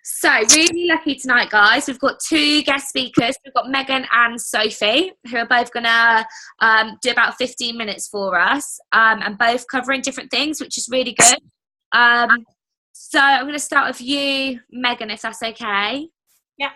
So, really lucky tonight, guys. We've got two guest speakers. We've got Meghan and Sophie, who are both going to do about 15 minutes for us, and both covering different things, which is really good. So, I'm going to start with you, Meghan, if that's okay. Yeah.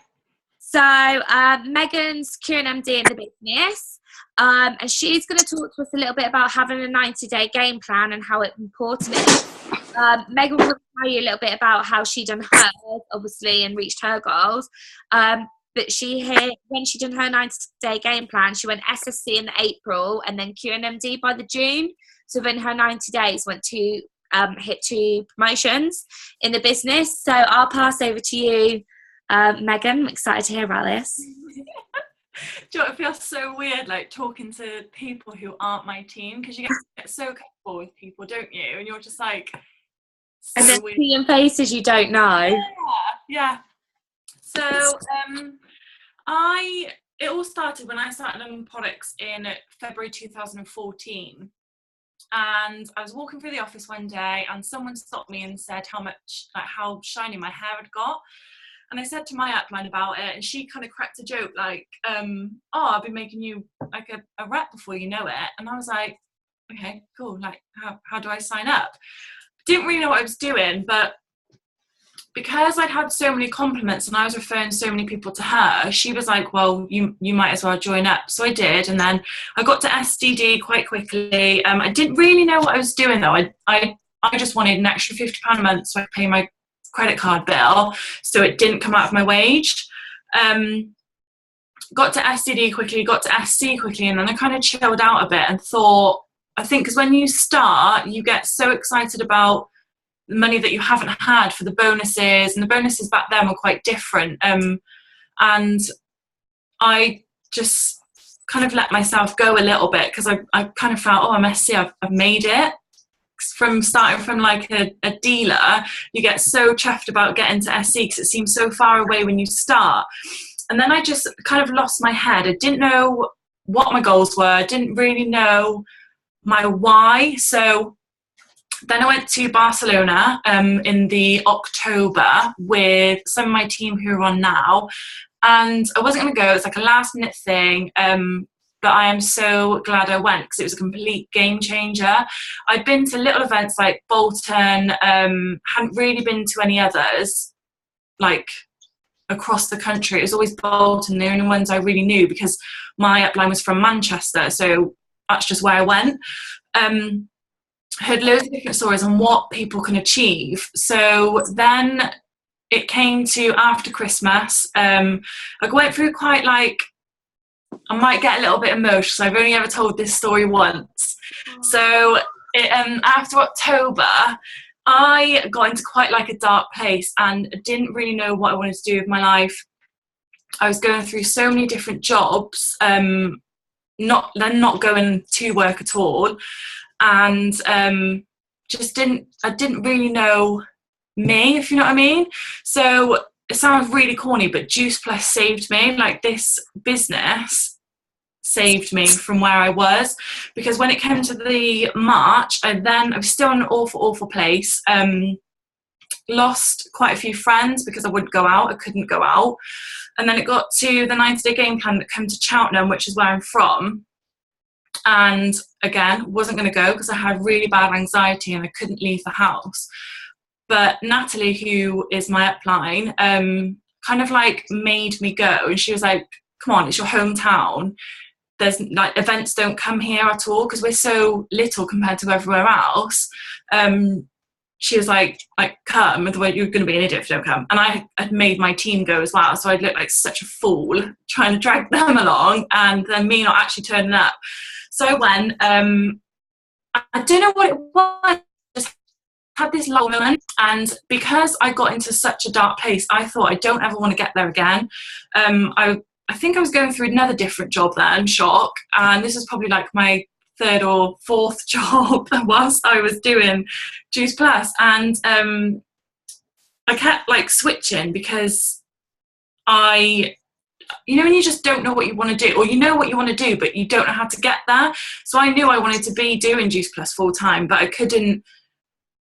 So, Meghan's QMD in the business, and she's going to talk to us a little bit about having a 90-day game plan and how important it is. Meghan will tell you a little bit about how she done hers, obviously, and reached her goals. But when she done her 90-day game plan, she went SSC in April and then QMD by the June. So within her 90 days, went to hit 2 promotions in the business. So I'll pass over to you, Meghan. I'm excited to hear about this. Do you know, it feels so weird, like talking to people who aren't my team, because you get so comfortable with people, don't you? And you're just like, so and then weird. seeing faces you don't know. Yeah. So it all started when I started on products in February 2014. And I was walking through the office one day and someone stopped me and said how shiny my hair had got. And I said to my upline about it, and she kind of cracked a joke like, oh, I've been making you like a rep before you know it. And I was like, okay, cool. Like, how do I sign up? Didn't really know what I was doing, but because I'd had so many compliments and I was referring so many people to her, she was like, well, you might as well join up. So I did, and then I got to SDD quite quickly. I didn't really know what I was doing though. I just wanted an extra £50 a month so I could pay my credit card bill, so it didn't come out of my wage. Got to SDD quickly, got to SC quickly, and then I kind of chilled out a bit and thought, I think because when you start, you get so excited about the money that you haven't had for the bonuses, and the bonuses back then were quite different. And I just kind of let myself go a little bit because I kind of felt, I'm SC, I've made it. From starting from like a dealer, you get so chuffed about getting to SC because it seems so far away when you start. And then I just kind of lost my head. I didn't know what my goals were. I didn't really know my why. So then I went to Barcelona in the October with some of my team who are on now. And I wasn't going to go. It's like a last minute thing. But I am so glad I went because it was a complete game changer. I'd been to little events like Bolton, hadn't really been to any others, like across the country. It was always Bolton, the only ones I really knew because my upline was from Manchester, so that's just where I went. Heard loads of different stories on what people can achieve. So then it came to after Christmas. I went through quite like, I might get a little bit emotional. I've only ever told this story once. So after October, I got into quite like a dark place and didn't really know what I wanted to do with my life. I was going through so many different jobs, not going to work at all, and I didn't really know me, if you know what I mean. So it sounds really corny, but Juice Plus saved me. Like, this business saved me from where I was, because when it came to the March, I was still in an awful place. Lost quite a few friends because I wouldn't go out. I couldn't go out. And then it got to the 90-day game plan that came to Cheltenham, which is where I'm from. And again, wasn't going to go because I had really bad anxiety and I couldn't leave the house. But Natalie, who is my upline, kind of like made me go. And she was like, come on, it's your hometown. There's like, events don't come here at all because we're so little compared to everywhere else. She was like, come, otherwise you're going to be an idiot if you don't come. And I had made my team go as well, so I'd look like such a fool trying to drag them along and then me not actually turning up. So I went. I don't know what it was. Just had this lull moment, and because I got into such a dark place, I thought I don't ever want to get there again. I think I was going through another different job then, shock, and this was probably like my 3rd or 4th job whilst I was doing Juice Plus, and I kept like switching because when you just don't know what you want to do, or you know what you want to do but you don't know how to get there. So I knew I wanted to be doing Juice Plus full time, but I couldn't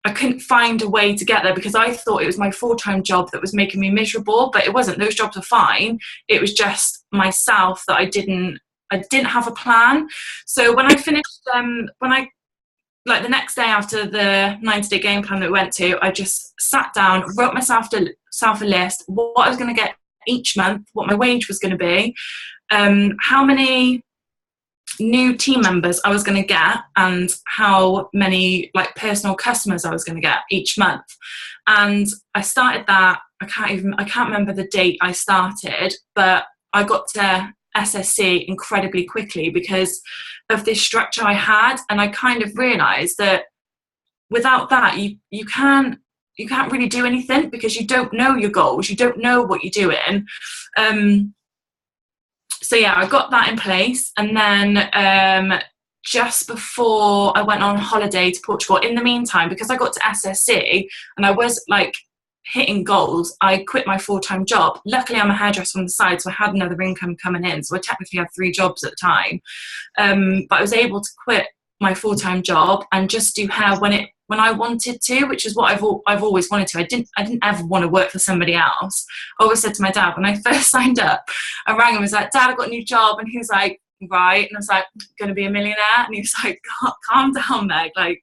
I couldn't find a way to get there because I thought it was my full-time job that was making me miserable, but it wasn't. Those jobs were fine. It was just myself that I didn't have a plan. So when I finished, like the next day after the 90-day game plan that we went to, I just sat down, wrote myself a list, what I was going to get each month, what my wage was going to be, how many new team members I was going to get, and how many like personal customers I was going to get each month. And I started that. I can't remember the date I started, but I got to SSC incredibly quickly because of this structure I had, and I kind of realized that without that you can't really do anything because you don't know your goals, you don't know what you're doing. So yeah, I got that in place, and then just before I went on holiday to Portugal, in the meantime, because I got to SSC and I was like hitting goals, I quit my full-time job. Luckily, I'm a hairdresser on the side, so I had another income coming in, so I technically had 3 jobs at the time. But I was able to quit my full-time job and just do hair when I wanted to, which is what I've always wanted to. I didn't ever want to work for somebody else. I always said to my dad when I first signed up, I rang him and was like, Dad, I got a new job, and he was like, right, and I was like, going to be a millionaire, and he was like, calm down, Meg, like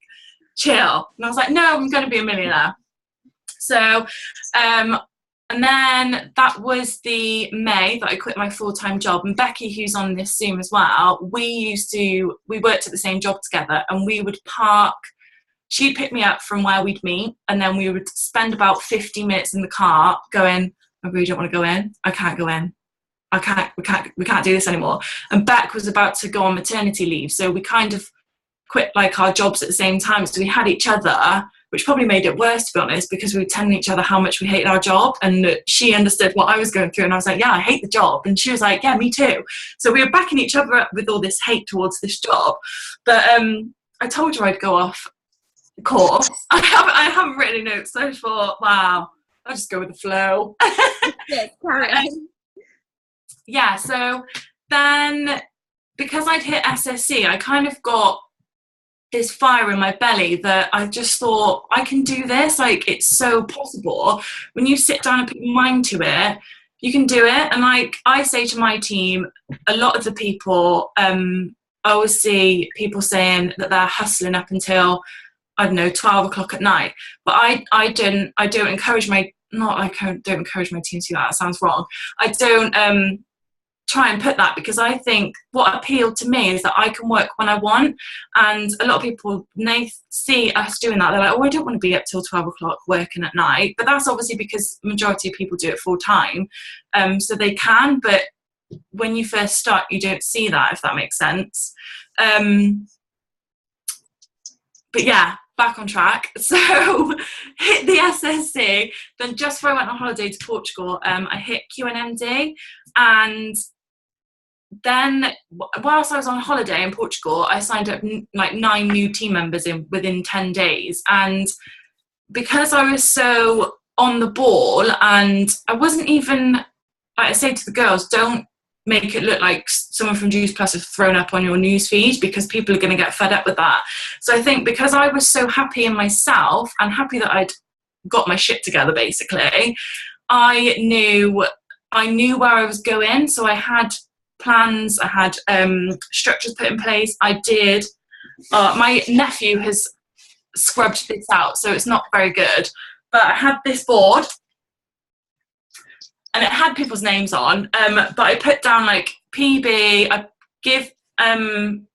chill. And I was like, no, I'm going to be a millionaire. So and then that was the May that I quit my full-time job, and Becky, who's on this Zoom as well, we worked at the same job together, and we would park. She'd pick me up from where we'd meet, and then we would spend about 50 minutes in the car going, I really don't want to go in. I can't go in. We can't do this anymore. And Beck was about to go on maternity leave, so we kind of quit like our jobs at the same time. So we had each other, which probably made it worse, to be honest, because we were telling each other how much we hated our job, and she understood what I was going through, and I was like, yeah, I hate the job, and she was like, yeah, me too. So we were backing each other up with all this hate towards this job. But I told her I'd go off course. I haven't written any notes, so I thought, wow, I'll just go with the flow. Yes, carry on. Yeah, so then because I'd hit SSC, I kind of got this fire in my belly that I just thought, I can do this. Like, it's so possible. When you sit down and put your mind to it, you can do it. And like I say to my team, a lot of the people, I always see people saying that they're hustling up until, I don't know, 12 o'clock at night. But I don't encourage my, don't encourage my team to do that. That sounds wrong. I don't try and put that, because I think what appealed to me is that I can work when I want. And a lot of people, when they see us doing that, they're like, oh, I don't want to be up till 12 o'clock working at night. But that's obviously because the majority of people do it full time. So they can, but when you first start, you don't see that, if that makes sense. But yeah, back on track. So hit the SSC. Then just before I went on holiday to Portugal, I hit QNMD. And then whilst I was on holiday in Portugal, I signed up like 9 new team members within 10 days. And because I was so on the ball, and I wasn't even, like I say to the girls, don't make it look like someone from Juice Plus has thrown up on your newsfeed, because people are going to get fed up with that. So I think because I was so happy in myself and happy that I'd got my shit together, basically, I knew where I was going. So I had plans, I had structures put in place. I did. My nephew has scrubbed this out, so it's not very good. But I had this board, and it had people's names on. But I put down like PB. I give when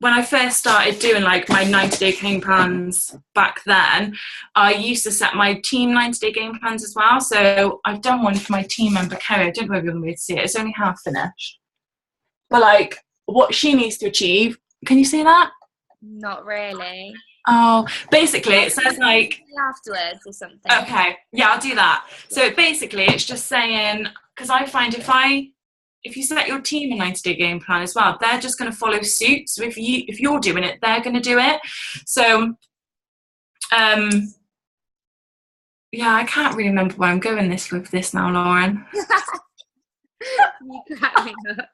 I first started doing like my 90-day game plans back then, I used to set my team 90-day game plans as well. So I've done one for my team member, Kerry. I don't know if you're going to be able to see it. It's only half finished. But like what she needs to achieve. Can you see that? Not really. Oh, basically it says like... Afterwards or something. Okay, yeah, I'll do that. So basically it's just saying, because I find if you set your team a 90-day game plan as well, they're just going to follow suit. So if you're doing it, they're going to do it. So, yeah, I can't really remember where I'm going with this now, Lauren. You crack me up.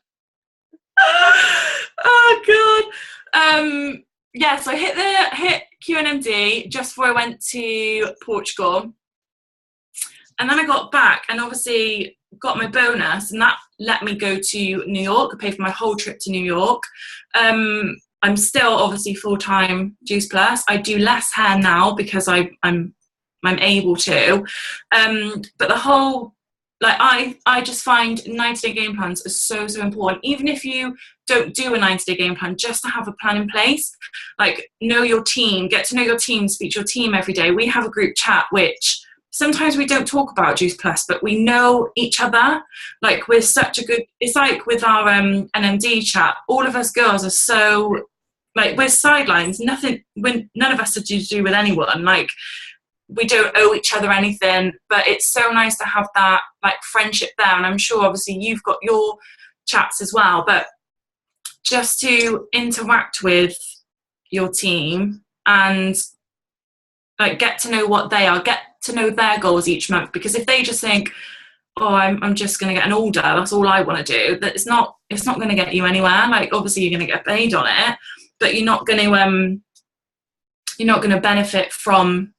Oh God. Yeah, so I hit QNMD just before I went to Portugal. And then I got back and obviously got my bonus, and that let me go to New York. I paid for my whole trip to New York. I'm still obviously full-time Juice Plus. I do less hair now because I'm able to. But the whole, like, I just find 90-day game plans are so important. Even if you don't do a 90-day game plan, just to have a plan in place. Like, know your team, get to know your team, speak to your team every day. We have a group chat, which sometimes we don't talk about Juice Plus, but we know each other. Like, we're such a good, it's like with our NMD chat, all of us girls are so, like, we're sidelines, none of us are to do with anyone. Like, we don't owe each other anything, but it's so nice to have that, like, friendship there. And I'm sure obviously you've got your chats as well, but just to interact with your team and, like, get to know what they are, get to know their goals each month. Because if they just think, oh, I'm just going to get an order, that's all I want to do, that it's not going to get you anywhere. Like, obviously you're going to get paid on it, but you're not going to benefit from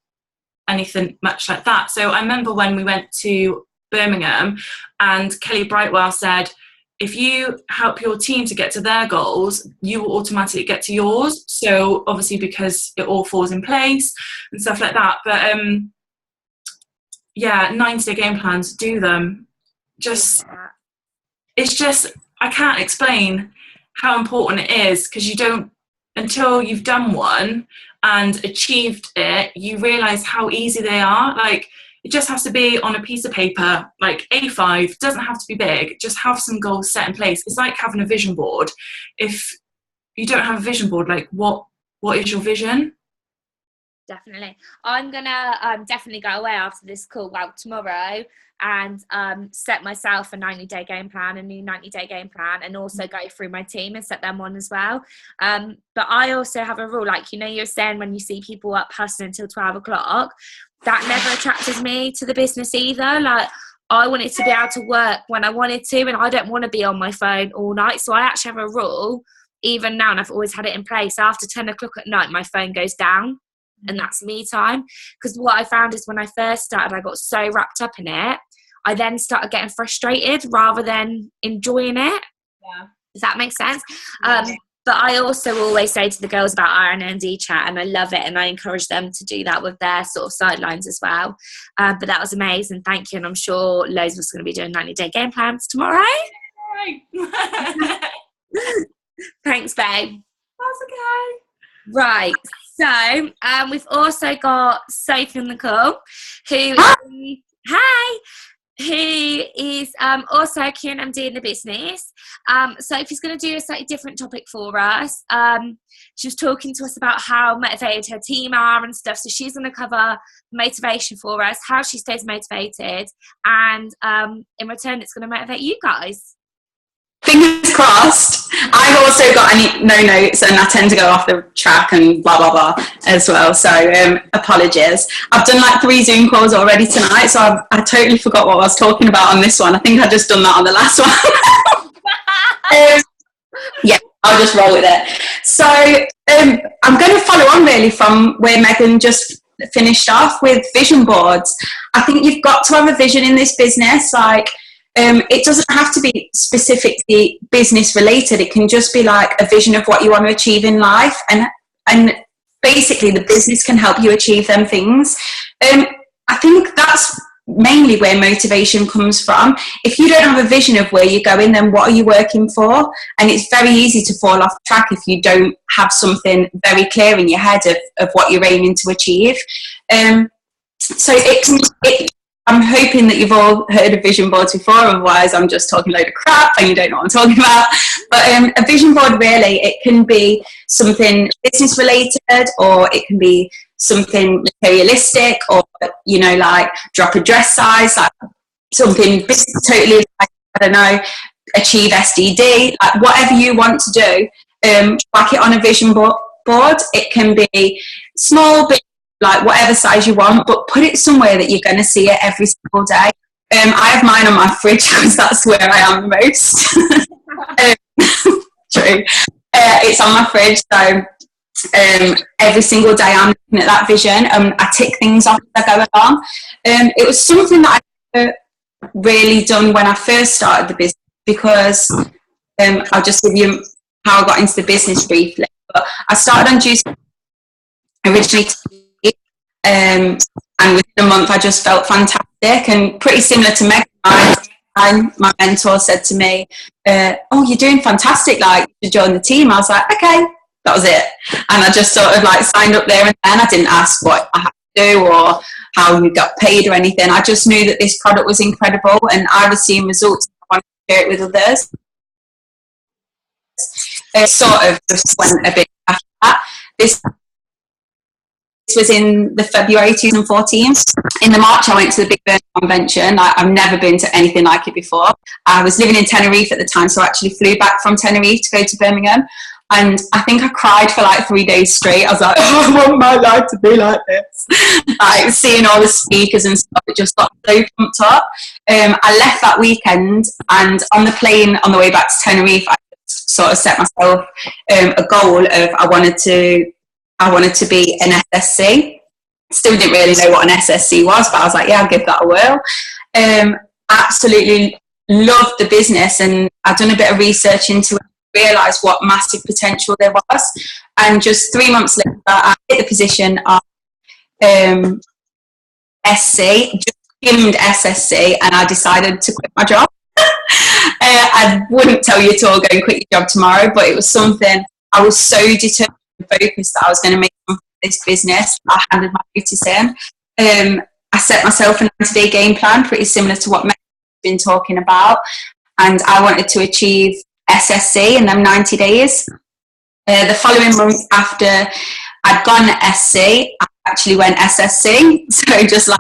anything much like that. So I remember when we went to Birmingham and Kelly Brightwell said, if you help your team to get to their goals, you will automatically get to yours. So obviously, because it all falls in place and stuff like that. But yeah, 90-day game plans, do them. It's just, I can't explain how important it is, because you don't, until you've done one and achieved it, you realise how easy they are. Like, it just has to be on a piece of paper, like A5, doesn't have to be big, just have some goals set in place. It's like having a vision board. If you don't have a vision board, like, what is your vision? Definitely. I'm gonna definitely go away after this call, well, tomorrow, and set myself a 90-day game plan, a new 90-day game plan, and also go through my team and set them on as well. But I also have a rule, like, you know, you're saying when you see people up hustling until 12 o'clock, that never attracted me to the business either. Like, I wanted to be able to work when I wanted to, and I don't want to be on my phone all night. So I actually have a rule, even now, and I've always had it in place, after 10 o'clock at night, my phone goes down. And that's me time. Because what I found is when I first started, I got so wrapped up in it, I then started getting frustrated rather than enjoying it. Yeah. Does that make sense? Yeah. But I also always say to the girls about our ND chat, and I love it, and I encourage them to do that with their sort of sidelines as well. But that was amazing. Thank you. And I'm sure loads of us are going to be doing 90-day game plans tomorrow. Right. Thanks, babe. That's okay. Right. So we've also got Sophie on the call, who is also a QNMD in the business. Sophie's going to do a slightly different topic for us. She was talking to us about how motivated her team are and stuff. So she's going to cover motivation for us, how she stays motivated, and in return, it's going to motivate you guys. Fingers crossed. I've also got no notes, and I tend to go off the track and blah blah blah as well, so apologies. I've done like 3 Zoom calls already tonight, so I totally forgot what I was talking about on this one. I think I just done that on the last one. Yeah, I'll just roll with it. So I'm going to follow on really from where Meghan just finished off with vision boards. I think you've got to have a vision in this business. Like, it doesn't have to be specifically business related. It can just be like a vision of what you want to achieve in life, and basically the business can help you achieve them things. I think that's mainly where motivation comes from. If you don't have a vision of where you're going, then what are you working for? And it's very easy to fall off track if you don't have something very clear in your head of what you're aiming to achieve. So I'm hoping that you've all heard of vision boards before, otherwise I'm just talking a load of crap and you don't know what I'm talking about. But a vision board, really, it can be something business related, or it can be something materialistic, or, you know, like drop a dress size, like something totally, like, I don't know, achieve SDD, like whatever you want to do, whack it on a vision board. It can be small, big, like whatever size you want, but put it somewhere that you're going to see it every single day. I have mine on my fridge because that's where I am the most. True. It's on my fridge, so Every single day I'm looking at that vision. I tick things off as I go along. It was something that I never really done when I first started the business, because I'll just give you how I got into the business briefly. But I started on juice originally, and within a month I just felt fantastic, and pretty similar to Meghan. My mentor said to me, "Oh, you're doing fantastic, like, to join the team." I was like, "Okay." That was it. And I just sort of like signed up there, and then I didn't ask what I had to do or how you got paid or anything. I just knew that this product was incredible and I was seeing results. I wanted to share it with others. It sort of just went a bit after that. This was in the February 2014. In the March, I went to the Big Burn Convention. I've never been to anything like it before. I was living in Tenerife at the time, so I actually flew back from Tenerife to go to Birmingham. And I think I cried for like 3 days straight. I was like, oh, I want my life to be like this. Like, seeing all the speakers and stuff, it just got so pumped up. I left that weekend, and on the plane on the way back to Tenerife, I sort of set myself a goal of I wanted to be an SSC. Still didn't really know what an SSC was, but I was like, yeah, I'll give that a whirl. Absolutely loved the business, and I'd done a bit of research into it. Realised what massive potential there was, and just 3 months later I hit the position of SC, just skimmed SSC, and I decided to quit my job. I wouldn't tell you to all go and quit your job tomorrow, but it was something I was so determined and focused that I was going to make this business. I handed my notice in. I set myself a 90-day game plan, pretty similar to what Meghan's been talking about, and I wanted to achieve SSC in them 90 days. The following month after I'd gone SC, I actually went SSC. So just like,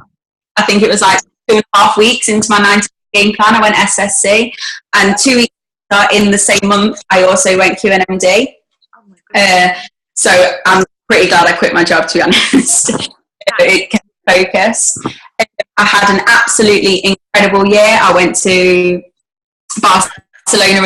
I think it was like 2.5 weeks into my 90-day game plan, I went SSC. And 2 weeks in the same month, I also went QNMD. So I'm pretty glad I quit my job, to be honest. It kept focus. I had an absolutely incredible year. I went to Barcelona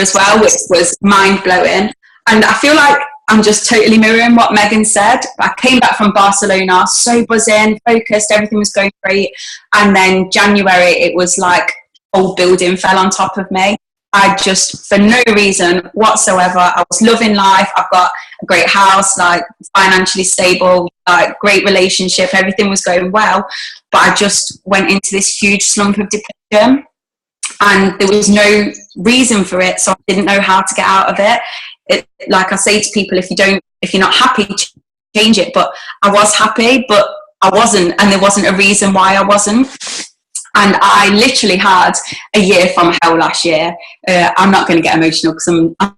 as well, which was mind-blowing, and I feel like I'm just totally mirroring what Meghan said. I came back from Barcelona so buzzing, focused, everything was going great, and then January it was like whole building fell on top of me. I just, for no reason whatsoever, I was loving life. I've got a great house, like financially stable, like great relationship, everything was going well, but I just went into this huge slump of depression. And there was no reason for it, so I didn't know how to get out of it. Like I say to people, if you're not happy, change it. But I was happy, but I wasn't, and there wasn't a reason why I wasn't. And I literally had a year from hell last year. I'm not going to get emotional because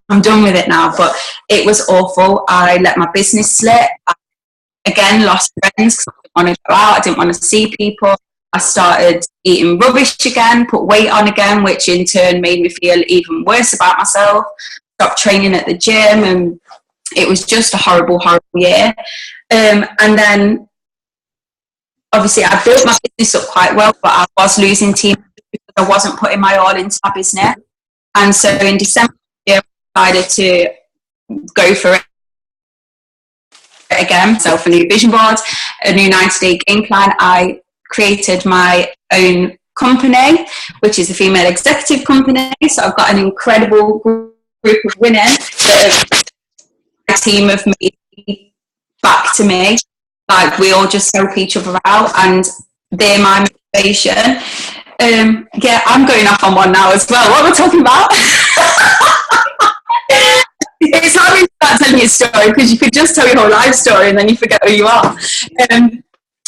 I'm done with it now, but it was awful. I let my business slip. I, again, lost friends because I didn't want to go out. I didn't want to see people. I started eating rubbish again, put weight on again, which in turn made me feel even worse about myself. Stopped training at the gym, and it was just a horrible, horrible year. And then, obviously, I built my business up quite well, but I was losing team because I wasn't putting my all into my business. And so in December, I decided to go for it again. So for a new vision board, a new 90-day game plan, I created my own company, which is a female executive company. So I've got an incredible group of women that have a team of me back to me. Like, we all just help each other out, and they're my motivation. Yeah, I'm going off on one now as well. What am I talking about? It's hard to start telling your story because you could just tell your whole life story and then you forget who you are.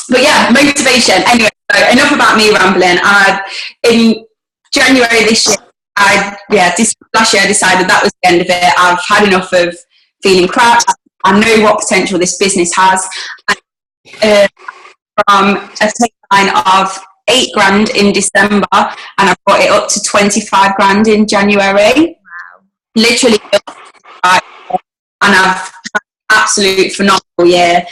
But yeah, motivation. Anyway, so enough about me rambling. In January this year, last year I decided that was the end of it. I've had enough of feeling crap. I know what potential this business has. From a takeline of 8 grand in December, and I brought it up to 25 grand in January. Wow. Literally, and I've had an absolute phenomenal year.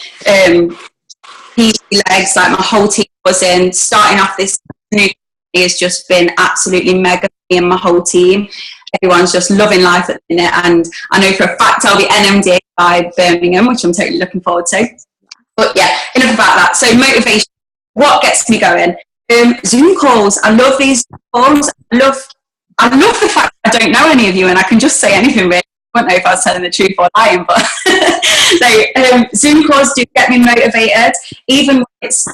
Easy legs, like my whole team was in. Starting off this new year has just been absolutely mega, me and my whole team. everyone's just loving life at the minute, and I know for a fact I'll be NMD by Birmingham, which I'm totally looking forward to. But yeah, enough about that. So motivation, what gets me going? Zoom calls. I love these calls. I love the fact that I don't know any of you and I can just say anything really. I don't know if I was telling the truth or lying, but Zoom calls do get me motivated, even when it's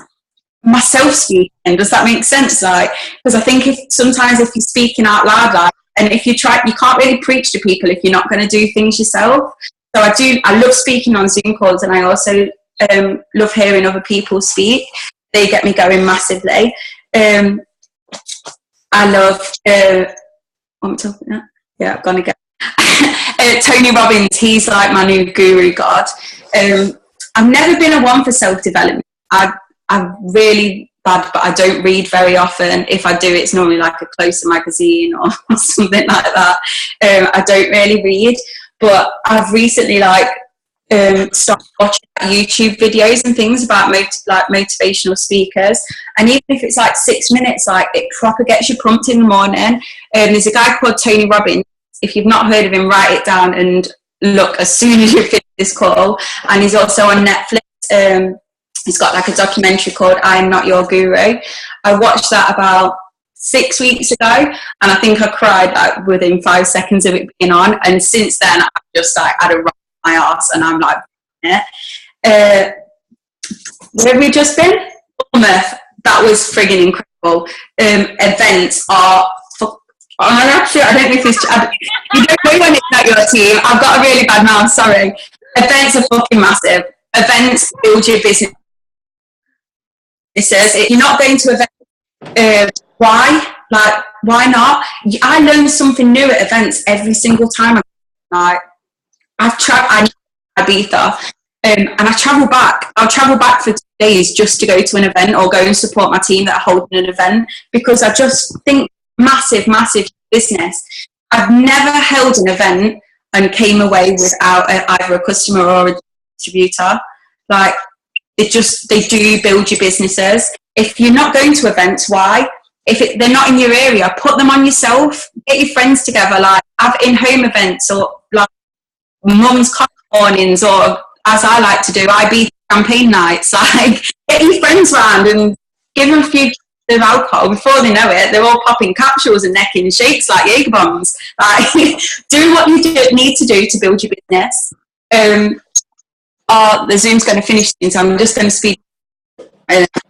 myself speaking. Does that make sense? Like, because I think sometimes if you're speaking out loud, like, and if you can't really preach to people if you're not going to do things yourself. So I love speaking on Zoom calls, and I also love hearing other people speak. They get me going massively. I love what am I talking about? Yeah, I'm gonna go. Tony Robbins, he's like my new guru god. I've never been a one for self-development. I'm really bad, but I don't read very often. If I do, it's normally like a Closer magazine or something like that. I don't really read, but I've recently started watching YouTube videos and things about motivational speakers, and even if it's like 6 minutes, like it proper gets you pumped in the morning. There's a guy called Tony Robbins. If you've not heard of him, write it down and look as soon as you finish this call. And he's also on Netflix. He's got like a documentary called I Am Not Your Guru. I watched that about 6 weeks ago, and I think I cried like within 5 seconds of it being on. And since then, I've just like had a rock my arse, and I'm like, where have we just been? Bournemouth. That was frigging incredible. Events are. I don't know if it's. You don't know when it's not your team. I've got a really bad mouth. Sorry. Events are fucking massive. Events build your business. It says if you're not going to events, why? Like, why not? I learn something new at events every single time. Like, I Ibiza, and I travel back. I'll travel back for 2 days just to go to an event or go and support my team that are holding an event, because I just think massive business. I've never held an event and came away without either a customer or a distributor. Like, they do build your businesses. If you're not going to events, why? If they're not in your area, put them on yourself. Get your friends together, like have in-home events, or like mum's coffee mornings, or as I like to do, IB campaign nights. Like, get your friends round and give them a few of alcohol. Before they know it, they're all popping capsules and necking shakes like Jaeger bombs. Like, do what you need to do to build your business. The Zoom's going to finish soon, so I'm just going to speak.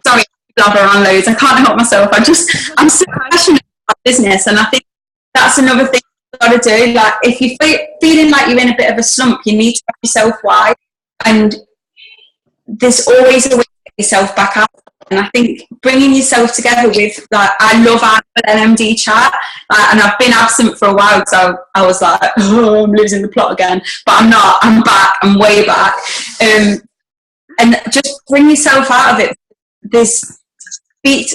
Sorry, blabber on loads. I can't help myself. I'm so passionate about business, and I think that's another thing you've got to do. Like, if you're feeling like you're in a bit of a slump, you need to ask yourself why, and there's always a way to get yourself back out. And I think bringing yourself together with, like, I love our NMD chat, and I've been absent for a while, so I was like, oh, I'm losing the plot again, but I'm not. I'm back. I'm way back. And just bring yourself out of it. This beat.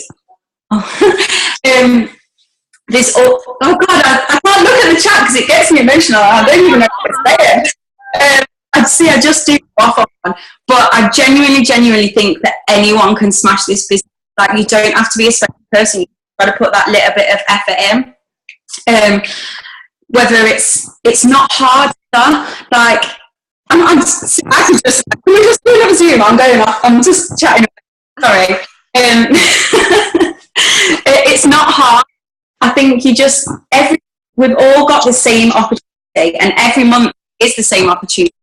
This. Oh God, I can't look at the chat because it gets me emotional. I don't even know what to say. I just do off on, but I genuinely think that anyone can smash this business. Like, you don't have to be a special person. You've got to put that little bit of effort in. Whether it's not hard stuff. Like, I can just do another Zoom. I'm going off. I'm just chatting. Sorry. It's not hard. I think we've all got the same opportunity, and every month is the same opportunity.